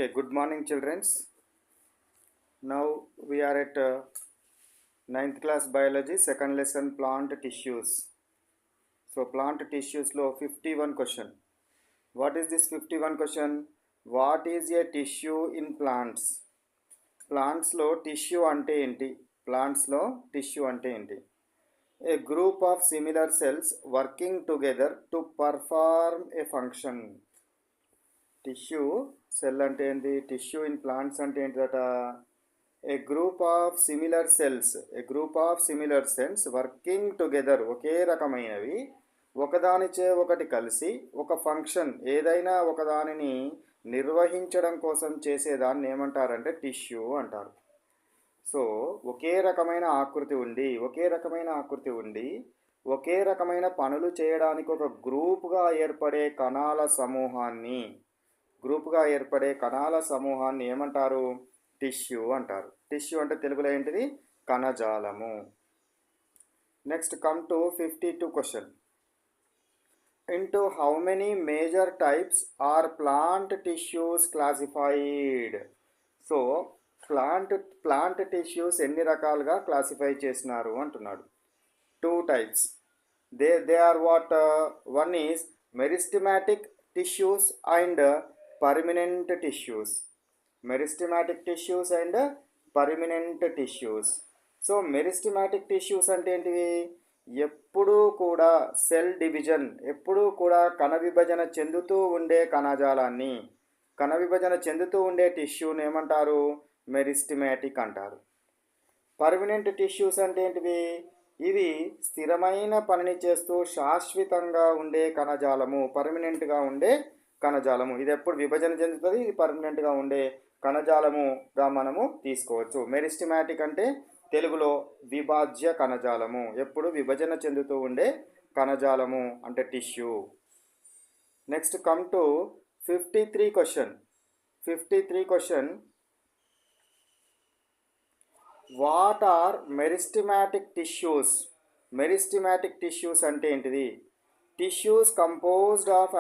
Okay, good morning, children. Now we are at 9th class biology, second lesson plant tissues. So, plant tissues lo 51 question. What is this 51 question? What is a tissue in plants? Plants lo tissue ante enti? Plants lo tissue ante enti? A group of similar cells working together to perform a function. Tissue cell అంటే ఏంటి? Tissue in plants అంటే ఏంటట? A group of similar cells working together, ఒకే రకమైనవి ఒకదానిచే ఒకటి కలిసి ఒక ఫంక్షన్ ఏదైనా ఒకదానిని నిర్వహించడం కోసం చేసేదాన్ని ఏమంటారంటే టిష్యూ అంటారు. సో ఒకే రకమైన ఆకృతి ఉండి ఒకే రకమైన పనులు చేయడానికి ఒక గ్రూప్గా ఏర్పడే కణాల సమూహాన్ని ఏమంటారు? టిష్యూ అంటారు. టిష్యూ అంటే తెలుగులో ఏంటిది? కణజాలము. Next come to 52 question. Into how many major types are plant tissues classified? So plant tissues ఎన్ని రకాలుగా క్లాసిఫై చేసినారు అంటున్నాడు. 2 types. They are what? One is meristematic tissues and permanent tissues. Meristematic tissues and permanent tissues. So meristematic tissues అంటే ఏంటివి? ఎప్పుడూ కూడా cell division, ఎప్పుడూ కూడా కణ విభజన చెందుతూ ఉండే టిష్యూని ఏమంటారు? మెరిస్టమాటిక్ అంటారు. పర్మనెంట్ టిష్యూస్ అంటే ఏంటివి? ఇవి స్థిరమైన పనిని చేస్తూ శాశ్వతంగా ఉండే కణజాలము, పర్మనెంట్గా ఉండే కణజాలము. ఇది ఎప్పుడు విభజన చెందుతుంది, ఇది పర్మనెంట్గా ఉండే కణజాలముగా మనము తీసుకోవచ్చు. మెరిస్టమాటిక్ అంటే తెలుగులో విభాజ్య కణజాలము, ఎప్పుడు విభజన చెందుతూ ఉండే కణజాలము అంటే tissue. Next come to 53 question. What are meristematic tissues? Meristematic tissues అంటే ఏంటిది? Tissues composed of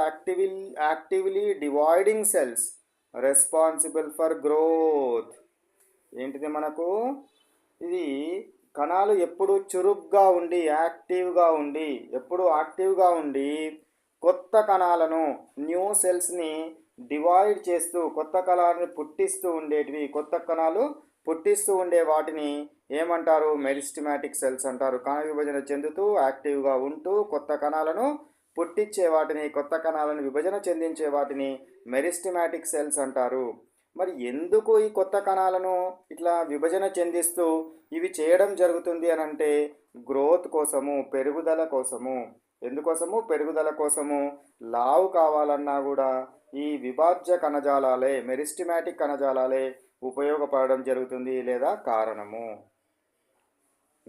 actively dividing cells responsible for growth. ఏంటిది మనకు? ఇది కణాలు ఎప్పుడు చురుగ్గా ఉండి ఎప్పుడు యాక్టివ్గా ఉండి కొత్త కణాలను, న్యూ సెల్స్ని డివైడ్ చేస్తూ కొత్త కణాలను పుట్టిస్తూ ఉండే వాటిని ఏమంటారు? మెరిస్టమాటిక్ సెల్స్ అంటారు. కణ విభజన చెందుతూ యాక్టివ్గా ఉంటూ కొత్త కణాలను పుట్టించే వాటిని, కొత్త కణాలను విభజన చెందించే వాటిని మెరిస్టమాటిక్ సెల్స్ అంటారు. మరి ఎందుకు ఈ కొత్త కణాలను ఇట్లా విభజన చెందిస్తూ ఇవి చేయడం జరుగుతుంది అని అంటే గ్రోత్ కోసము, పెరుగుదల కోసము. ఎందుకోసము? పెరుగుదల కోసము. లావు కావాలన్నా కూడా ఈ విభాజ్య కణజాలాలే, మెరిస్టమాటిక్ కణజాలాలే ఉపయోగపడడం జరుగుతుంది లేదా కారణము.